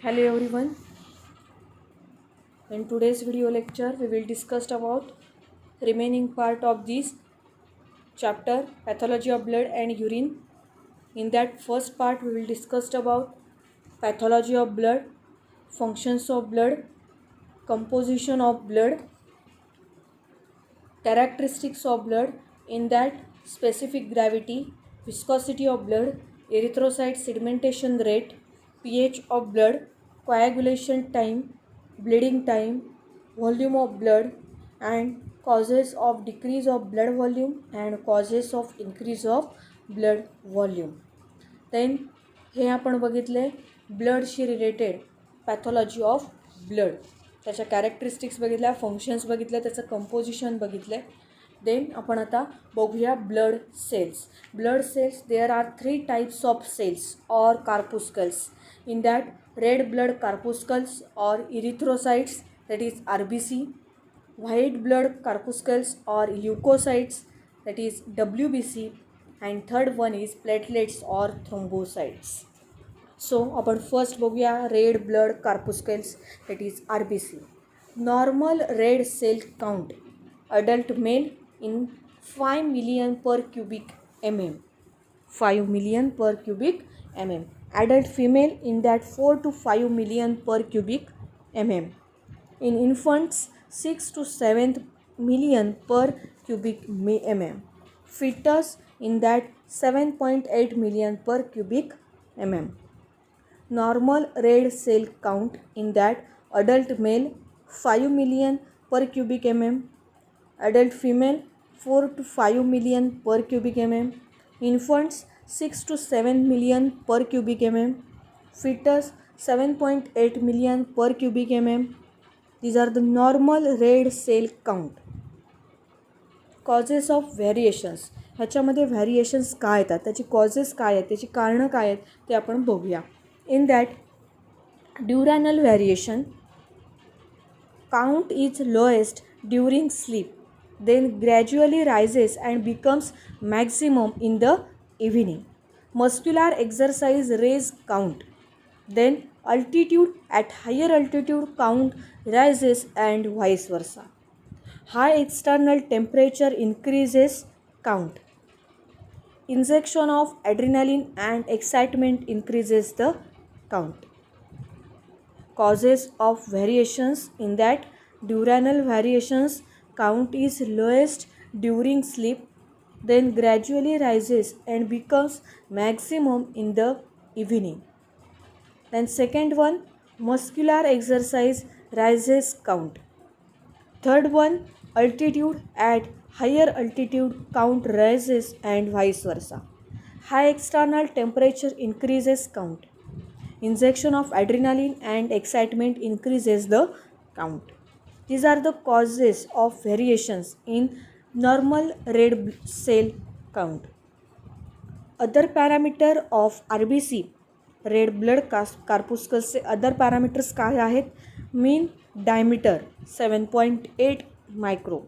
Hello everyone. In today's video lecture, we will discuss about remaining part of this chapter, pathology of blood and urine. In that first part, we will discuss about pathology of blood, functions of blood, composition of blood, characteristics of blood. In that, specific gravity, viscosity of blood, erythrocyte sedimentation rate, pH of blood, coagulation time, bleeding time, volume of blood, and causes of decrease of blood volume and causes of increase of blood volume. Then हे आपण बघितले ब्लडशी related pathology of blood, त्याच्या characteristics बघितल्या, functions बघितले, त्याचं composition बघितले. Then आपण आता बघूया blood cells. Blood cells, there are 3 types of cells or corpuscles. In that red blood corpuscles or erythrocytes, that is RBC, white blood corpuscles or leukocytes, that is WBC, and third one is platelets or thrombocytes. So आपण first बघूया red blood corpuscles, that is RBC. Normal red cell count adult male in 5 million per cubic mm. 5 million per cubic mm. Adult female in that 4 to 5 million per cubic mm. In infants 6 to 7 million per cubic mm. Fetus in that 7.8 million per cubic mm. Normal red cell count in that adult male 5 million per cubic mm, adult female 4 to 5 million per cubic mm, infants 6 to 7 million per cubic mm, fetus 7.8 million per cubic mm. These are the normal red cell count. Causes of variations, ह्याच्यामध्ये variations काय येतात, त्याची causes काय आहेत, त्याची कारणं काय आहेत ते आपण बघूया. In that diurnal variation count is lowest during sleep, then gradually rises and becomes maximum in the evening. Muscular exercise raise count, then altitude at higher altitude count rises and vice versa. High external temperature increases count. Injection of adrenaline and excitement increases the count. Causes of variations, in that diurnal variations count is lowest during sleep, then gradually rises and becomes maximum in the evening. Then second one, muscular exercise rises count. Third one, altitude at higher altitude count rises and vice versa. High external temperature increases count. Injection of adrenaline and excitement increases the count. These are the causes of variations in normal red cell count. Other parameter of RBC, red blood कार्पुस्कल्सचे other parameters काय आहेत? Mean diameter 7.8 micro,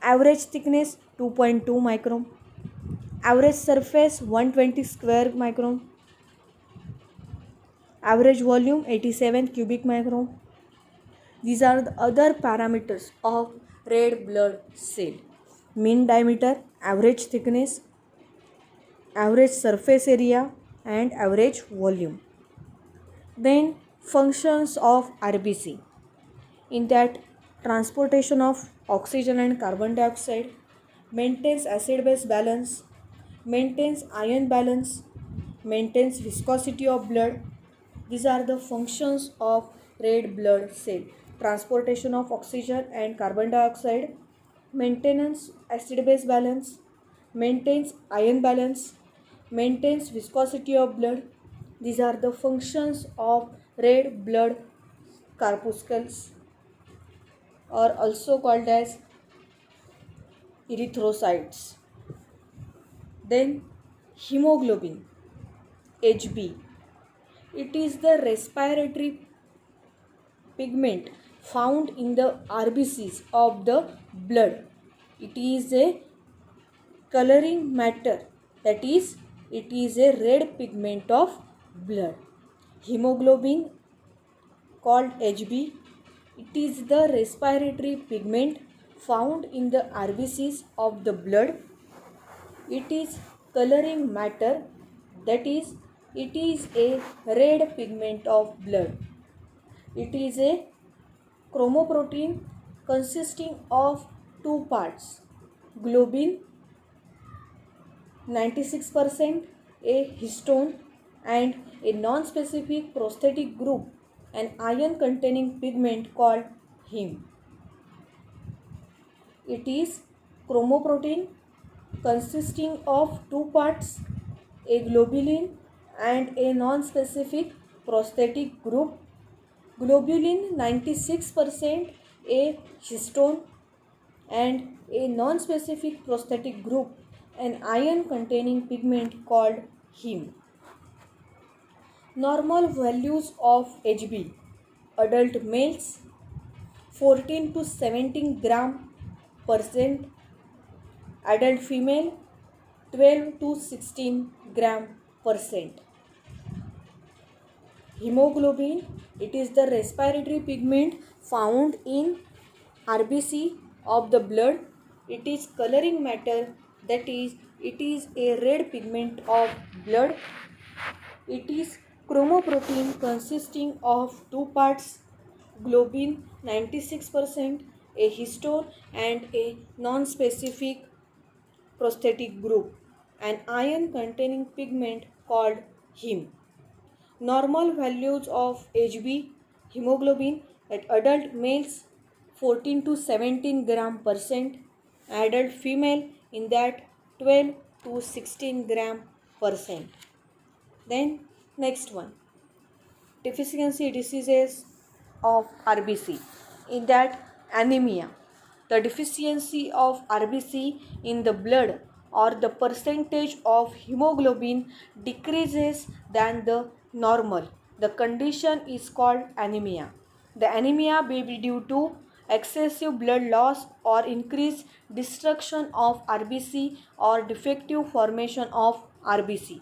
average thickness 2.2 micro, average surface 120 square micro, average volume 87 cubic micron. These are the other parameters of red blood cell: mean diameter, average thickness, average surface area, and average volume. Then functions of RBC, in that transportation of oxygen and carbon dioxide, maintains acid base balance, maintains ion balance, maintains viscosity of blood. These are the functions of red blood cell: transportation of oxygen and carbon dioxide, maintenance acid base balance, maintains ion balance, maintains viscosity of blood. These are the functions of red blood corpuscles, or also called as erythrocytes. Then hemoglobin, Hb. It is the respiratory pigment found in the RBCs of the blood. It is a coloring matter, that is, it is a red pigment of blood. Hemoglobin called Hb. It is the respiratory pigment found in the RBCs of the blood. It is coloring matter, that is, it is a red pigment of blood. It is a chromoprotein consisting of two parts, globin 96%, a histone, and a non-specific prosthetic group, an iron containing pigment called heme. It is chromoprotein consisting of two parts, a globulin and a non-specific prosthetic group, globulin 96%, a histone, and a non-specific prosthetic group, an iron containing pigment called heme. Normal values of Hb: adult males 14 to 17 gram percent, adult female 12 to 16 gram percent. Hemoglobin, it is the respiratory pigment found in RBC of the blood. It is coloring matter, that is, it is a red pigment of blood. It is chromoprotein consisting of two parts, globin 96%, a histone, and a non-specific prosthetic group, an iron containing pigment called heme. Normal values of Hb, hemoglobin at adult males 14 to 17 gram percent, adult female in that 12 to 16 gram percent. Then next one, deficiency diseases of RBC, in that anemia. The deficiency of RBC in the blood or the percentage of hemoglobin decreases than the normal. The condition is called anemia. The anemia may be due to excessive blood loss or increased destruction of RBC or defective formation of RBC.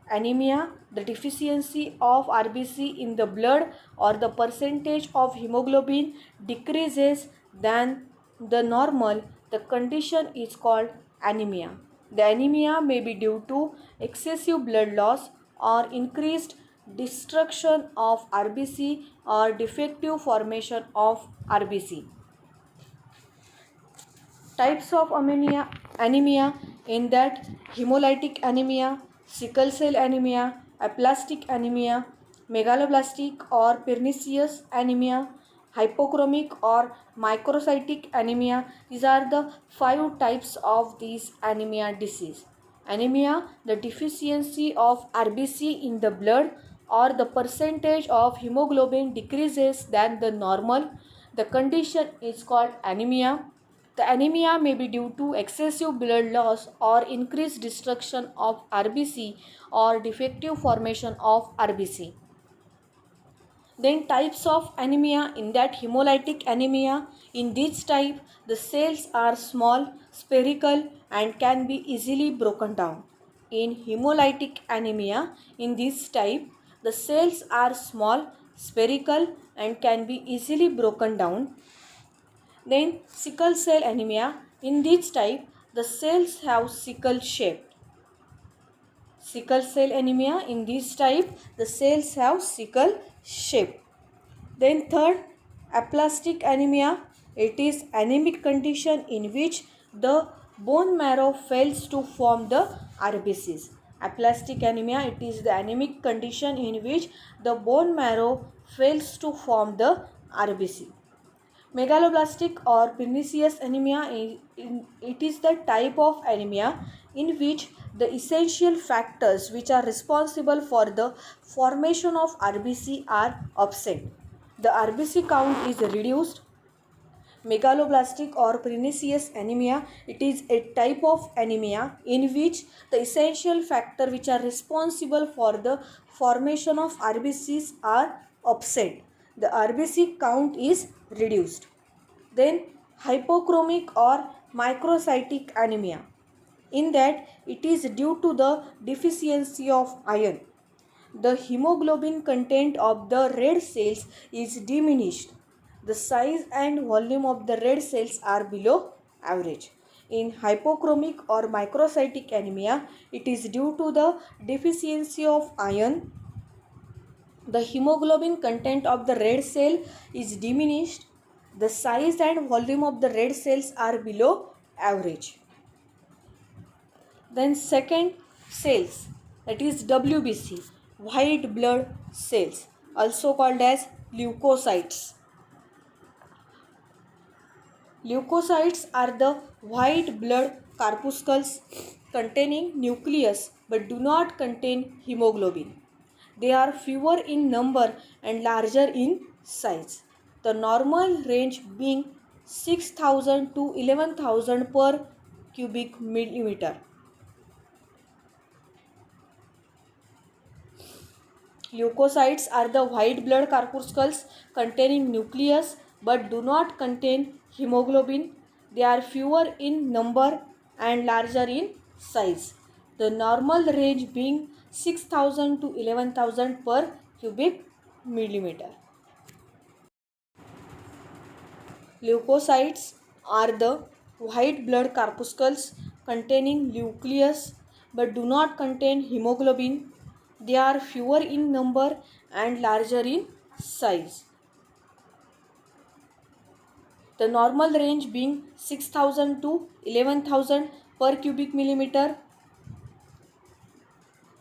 Anemia, the deficiency of RBC in the blood or the percentage of hemoglobin decreases than the normal. The condition is called anemia. The anemia may be due to excessive blood loss or increased destruction of RBC or defective formation of RBC. Types of anemia, in that hemolytic anemia, sickle cell anemia, aplastic anemia, megaloblastic or pernicious anemia, hypochromic or microcytic anemia. These are the 5 types of these anemia disease. Anemia, the deficiency of RBC in the blood or the percentage of hemoglobin decreases than the normal. The condition is called anemia. The anemia may be due to excessive blood loss or increased destruction of RBC or defective formation of RBC. Then types of anemia, in that hemolytic anemia. In this type, the cells are small, spherical, and can be easily broken down. In hemolytic anemia, in this type, the cells are small, spherical, and can be easily broken down. Then sickle cell anemia. In this type, the cells have sickle shape. Sickle cell anemia, in this type, the cells have sickle shape. Then third, aplastic anemia. It is anemic condition in which the bone marrow fails to form the RBCs. Aplastic anemia, it is the anemic condition in which the bone marrow fails to form the RBC. Megaloblastic or pernicious anemia, it is the type of anemia in which the essential factors which are responsible for the formation of RBC are absent. The RBC count is reduced. Megaloblastic or pernicious anemia, it is a type of anemia in which the essential factors which are responsible for the formation of RBCs are absent. The RBC count is reduced. Then hypochromic or microcytic anemia, in that it is due to the deficiency of iron. The hemoglobin content of the red cells is diminished. The size and volume of the red cells are below average. In hypochromic or microcytic anemia, it is due to the deficiency of iron. The hemoglobin content of the red cell is diminished. The size and volume of the red cells are below average. Then second, cells, that is WBC, white blood cells, also called as leukocytes. Leukocytes are the white blood corpuscles containing nucleus but do not contain hemoglobin. They are fewer in number and larger in size. The normal range being 6,000 to 11,000 per cubic millimeter. Leukocytes are the white blood corpuscles containing nucleus but do not contain hemoglobin. They are fewer in number and larger in size. The normal range being 6,000 to 11,000 per cubic millimeter. Leukocytes are the white blood corpuscles containing nucleus but do not contain hemoglobin. They are fewer in number and larger in size. The normal range being 6,000 to 11,000 per cubic millimeter.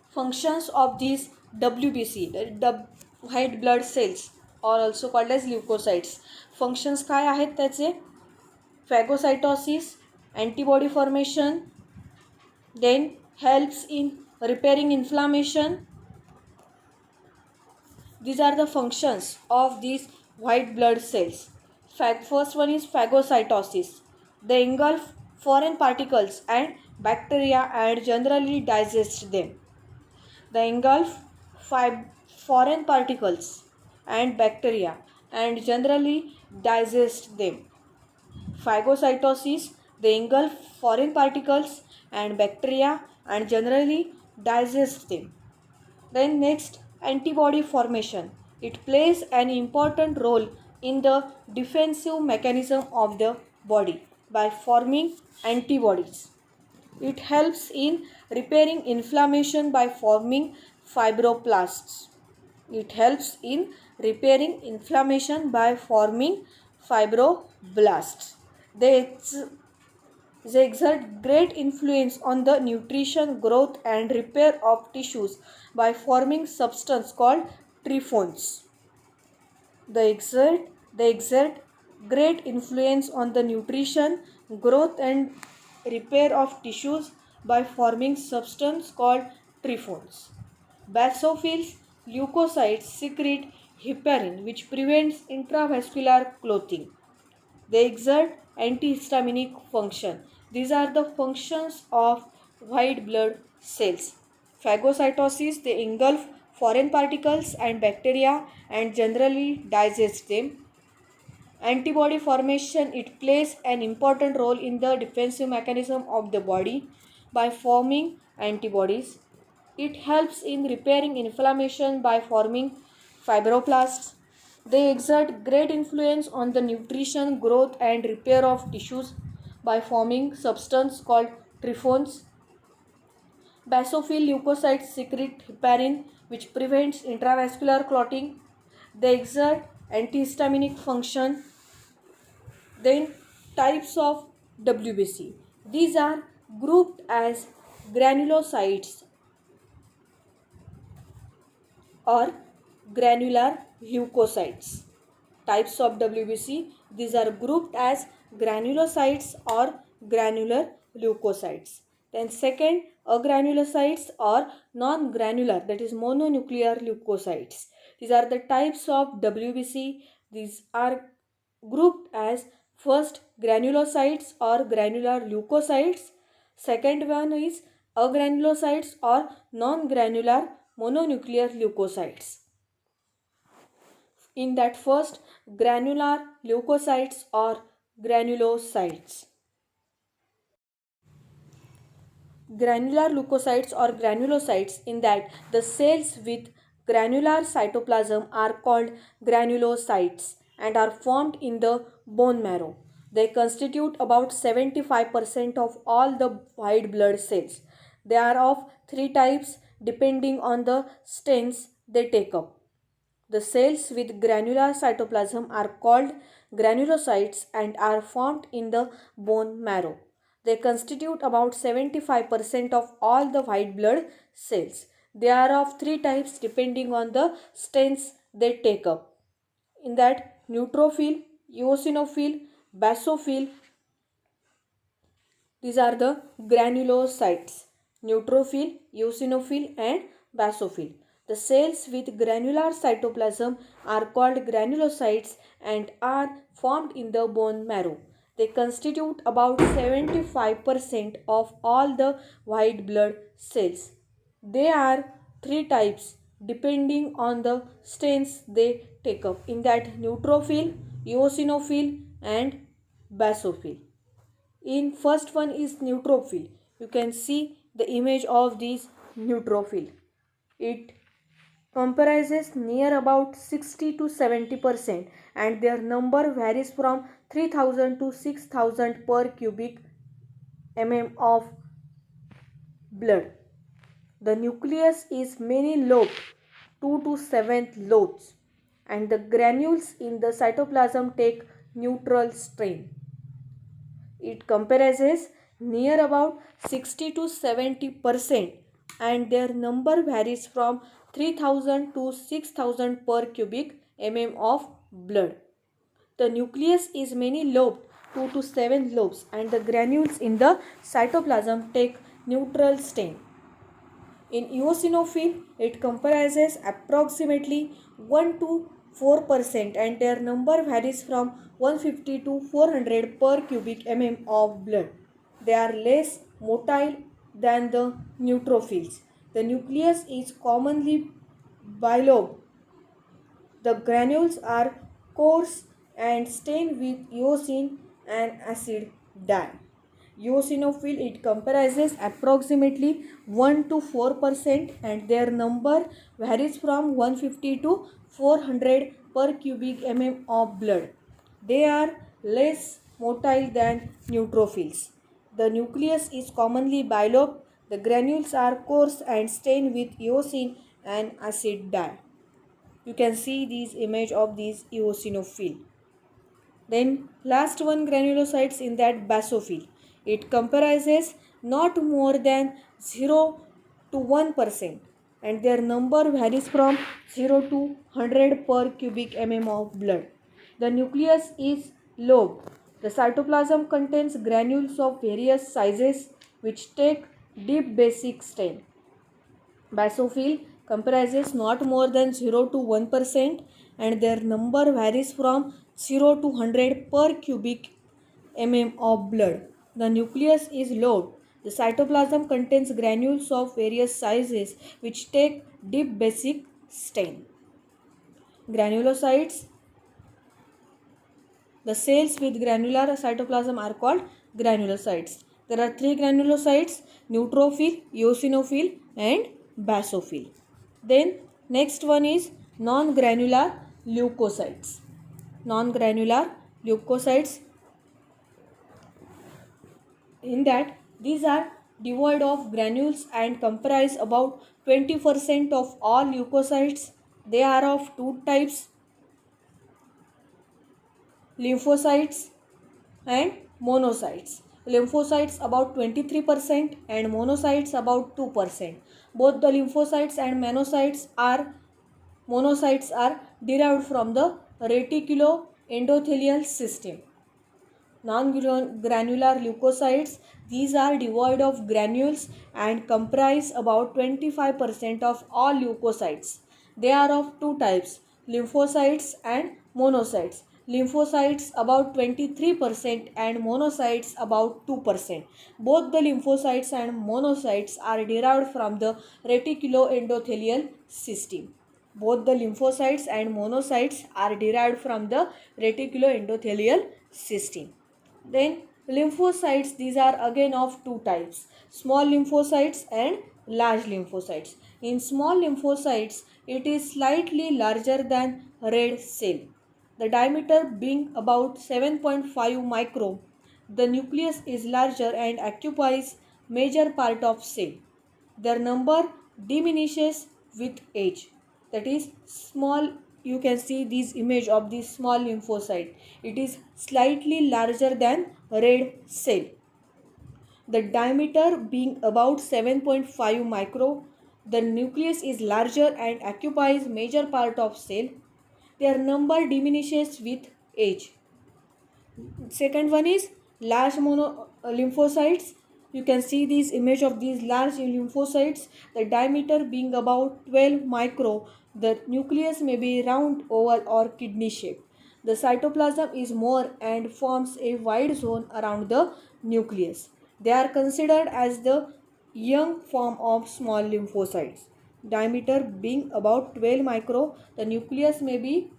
Functions of these WBC, the white blood cells, or also called as leukocytes. Functions काय आहेत त्याचे? Phagocytosis, antibody formation, then helps in repairing inflammation. These are the functions of these white blood cells. First one is phagocytosis. They engulf foreign particles and bacteria and generally digest them. They engulf foreign particles and bacteria and generally digest them. Phagocytosis, they engulf foreign particles and bacteria and generally digest them. Then next, antibody formation. It plays an important role in the defensive mechanism of the body by forming antibodies. It helps in repairing inflammation by forming fibroblasts. It helps in repairing inflammation by forming fibroblasts. They exert great influence on the nutrition, growth and repair of tissues by forming substance called triphones. They exert great influence on the nutrition, growth and repair of tissues by forming substance called triphones. Basophils, leukocytes secrete heparin which prevents intravascular clotting. They exert antihistaminic function. These are the functions of white blood cells. Phagocytosis, they engulf foreign particles and bacteria and generally digest them. Antibody formation, it plays an important role in the defensive mechanism of the body by forming antibodies. It helps in repairing inflammation by forming fibroblasts. They exert great influence on the nutrition, growth and repair of tissues by forming substance called triphones. Basophil leukocytes secrete heparin which prevents intravascular clotting. They exert antihistaminic function. Then types of WBC. These are grouped as granulocytes or granular leukocytes. Types of WBC, these are grouped as granulocytes or granular leukocytes. Then second, agranulocytes or non-granular, that is mononuclear leukocytes. These are the types of WBC. These are grouped as first granulocytes or granular leukocytes. Second one is agranulocytes or non-granular mononuclear leukocytes. In that first, granular leukocytes or granulocytes. Granular leukocytes or granulocytes, in that the cells with granular cytoplasm are called granulocytes and are formed in the bone marrow. They constitute about 75% of all the white blood cells. They are of three types depending on the stains they take up. The cells with granular cytoplasm are called granulocytes and are formed in the bone marrow. They constitute about 75% of all the white blood cells. They are of three types depending on the stains they take up. In that, neutrophil, eosinophil, basophil, these are the granulocytes: neutrophil, eosinophil and basophil. The cells with granular cytoplasm are called granulocytes and are formed in the bone marrow. They constitute about 75% of all the white blood cells. They are three types depending on the stains they take up. In that, neutrophil, eosinophil and basophil. In first one is neutrophil. You can see the image of this neutrophil. It comprises near about 60 to 70% and their number varies from 3000 to 6000 per cubic mm of blood. The nucleus is many lobed, 2 to 7 lobes, and the granules in the cytoplasm take neutral strain. It comprises near about 60 to 70% and their number varies from 3000 to 6000 per cubic mm of blood. The nucleus is many lobed, 2 to 7 lobes, and the granules in the cytoplasm take neutral strain. In eosinophil, it comprises approximately 1 to 4% and their number varies from 150 to 400 per cubic mm of blood. They are less motile than the neutrophils. The nucleus is commonly bilobed. The granules are coarse and stained with eosine and acid dye. Eosinophil, it comprises approximately 1 to 4% and their number varies from 150 to 400 per cubic mm of blood. They are less motile than neutrophils. The nucleus is commonly bilobed. The granules are coarse and stained with eosine and acid dye. You can see this image of this eosinophil. Then last one, granulocytes, in that basophil. It comprises not more than 0 to 1% and their number varies from 0 to 100 per cubic mm of blood. The nucleus is lobed. The cytoplasm contains granules of various sizes which take deep basic stain. Basophil comprises not more than 0 to 1% and their number varies from 0 to 100 per cubic mm of blood. The nucleus is lobed. The cytoplasm contains granules of various sizes which take deep basic stain. Granulocytes. The cells with granular cytoplasm are called granulocytes. There are three granulocytes: neutrophil, eosinophil and basophil. Then next one is non-granular leukocytes. Non-granular leukocytes, in that these are devoid of granules and comprise about 20% of all leukocytes. They are of two types: lymphocytes and monocytes. Lymphocytes about 23% and monocytes about 2%. Both the lymphocytes and monocytes are derived from the reticuloendothelial system. Non-granular leukocytes, these are devoid of granules and comprise about 25% of all leukocytes. They are of two types: lymphocytes and monocytes. Lymphocytes about 23% and monocytes about 2%. Both the lymphocytes and monocytes are derived from the reticuloendothelial system. Both the lymphocytes and monocytes are derived from the reticuloendothelial system. Then lymphocytes, these are again of two types: small lymphocytes and large lymphocytes. In small lymphocytes, it is slightly larger than red cell. The diameter being about 7.5 micron, the nucleus is larger and occupies major part of cell. Their number diminishes with age. That is small, you can see this image of this small lymphocyte. It is slightly larger than red cell. The diameter being about 7.5 micro, the nucleus is larger and occupies major part of cell. Their number diminishes with age. Second one is large mono lymphocytes. You can see this image of these large lymphocytes. The diameter being about 12 micro. The nucleus may be round, oval or kidney shaped. The cytoplasm is more and forms a wide zone around the nucleus. They are considered as the young form of small lymphocytes. Diameter being about 12 micro. The nucleus may be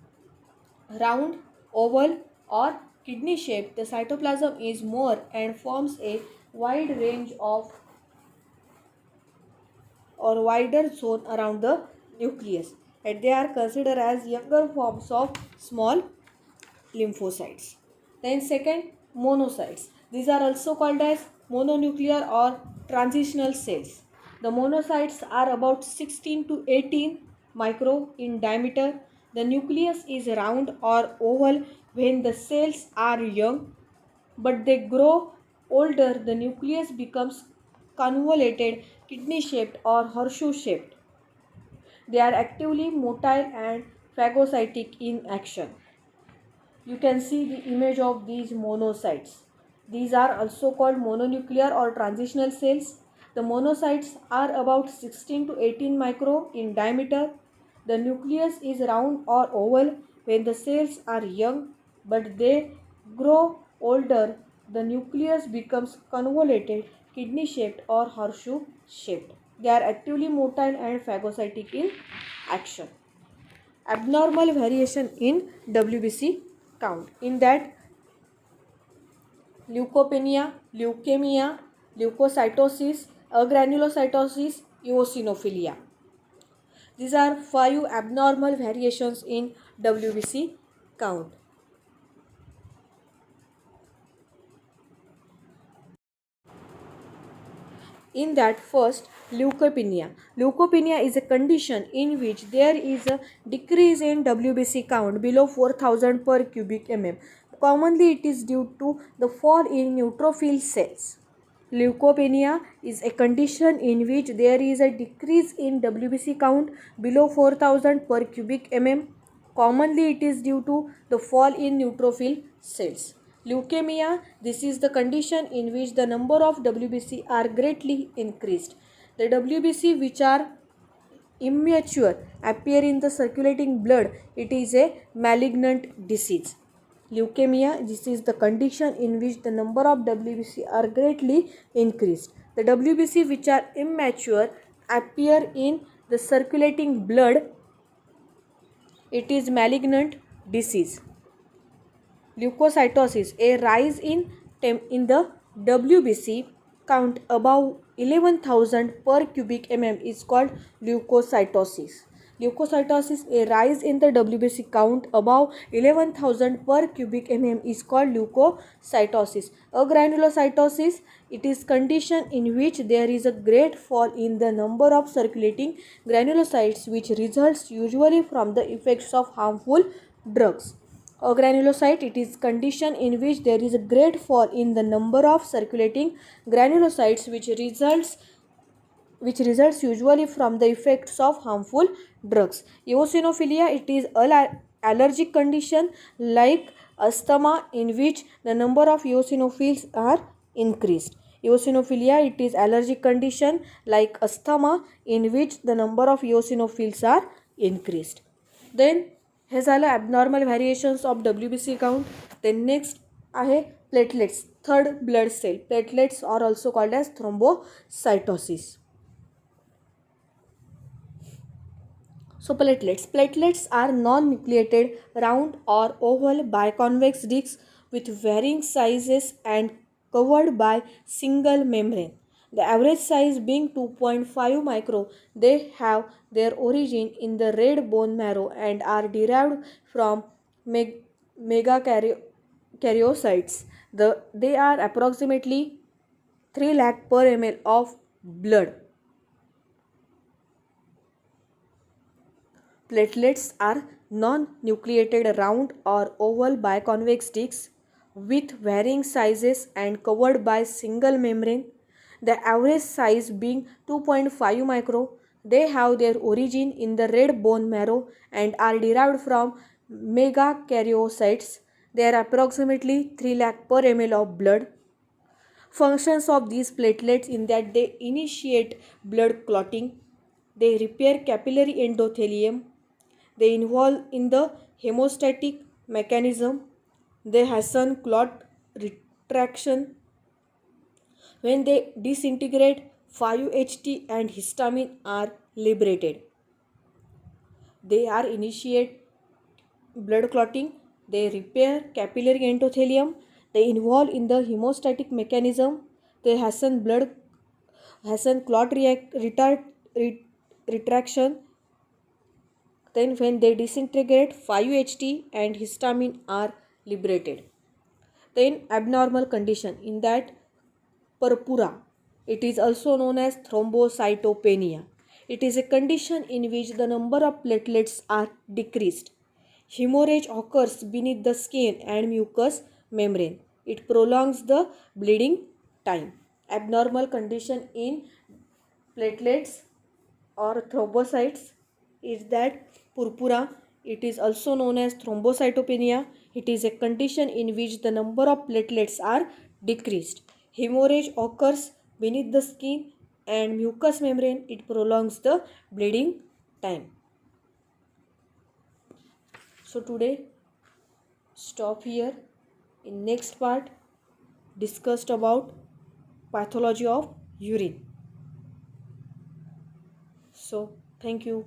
round, oval or kidney shaped. The cytoplasm is more and forms a wide range of or wider zone around the nucleus, and they are considered as younger forms of small lymphocytes. Then second, monocytes. These are also called as mononuclear or transitional cells. The monocytes are about 16 to 18 micro in diameter. The nucleus is round or oval when the cells are young, but they grow older. The nucleus becomes convoluted, kidney shaped or horseshoe shaped. They are actively motile and phagocytic in action. You can see the image of these monocytes. These are also called mononuclear or transitional cells. The monocytes are about 16 to 18 micro in diameter. The nucleus is round or oval when the cells are young, but they grow older. The nucleus becomes convoluted, kidney shaped or horseshoe shaped. They are actively motile and phagocytic in action. Abnormal variation in WBC count. In that, leukopenia, leukemia, leukocytosis, agranulocytosis, eosinophilia. These are 5 abnormal variations in WBC count. In that, first, leukopenia. Leukopenia is a condition in which there is a decrease in WBC count below 4000 per cubic mm. Commonly, it is due to the fall in neutrophil cells. Leukopenia is a condition in which there is a decrease in WBC count below 4000 per cubic mm. Commonly, it is due to the fall in neutrophil cells. Leukemia, this is the condition in which the number of WBC are greatly increased. The WBC which are immature appear in the circulating blood. It is a malignant disease. Leukemia, this is the condition in which the number of WBC are greatly increased. The WBC which are immature appear in the circulating blood. It is malignant disease. Leukocytosis, a rise in the WBC count above 11,000 per cubic mm is called leukocytosis. Leukocytosis, a rise in the WBC count above 11,000 per cubic mm is called leukocytosis. Agranulocytosis, it is condition in which there is a great fall in the number of circulating granulocytes which results usually from the effects of harmful drugs. A granulocyte, it is condition in which there is a great fall in the number of circulating granulocytes which results usually from the effects of harmful drugs. Eosinophilia, it is allergic condition like asthma in which the number of eosinophils are increased. Eosinophilia, it is allergic condition like asthma in which the number of eosinophils are increased. Then हे झालं abnormal variations of WBC count. Then next आहे platelets, third blood cell. Platelets are also called as thrombocytosis. So platelets are non-nucleated, round or oval biconvex discs with varying sizes and covered by single membrane. The average size being 2.5 micro, they have their origin in the red bone marrow and are derived from megakaryocytes. They are approximately 3 lakh per ml of blood. Platelets are non-nucleated round or oval biconvex discs with varying sizes and covered by single membrane. The average size being 2.5 micro. They have their origin in the red bone marrow and are derived from megakaryocytes. They are approximately 3 lakh per ml of blood. Functions of these platelets in that they initiate blood clotting, they repair capillary endothelium, they involve in the hemostatic mechanism, they hasten clot retraction. When they disintegrate, 5-HT and histamine are liberated. They are initiate blood clotting, they repair capillary endothelium, they involve in the hemostatic mechanism, they hasten clot retraction. Then when they disintegrate, 5-HT and histamine are liberated. Then abnormal condition in that purpura. It is also known as thrombocytopenia. It is a condition in which the number of platelets are decreased. Hemorrhage occurs beneath the skin and mucous membrane. It prolongs the bleeding time. Abnormal condition in platelets or thrombocytes is that purpura. It is also known as thrombocytopenia. It is a condition in which the number of platelets are decreased. Hemorrhage occurs beneath the skin and mucous membrane. It prolongs the bleeding time. So today stop here. In next part discussed about pathology of urine. So thank you.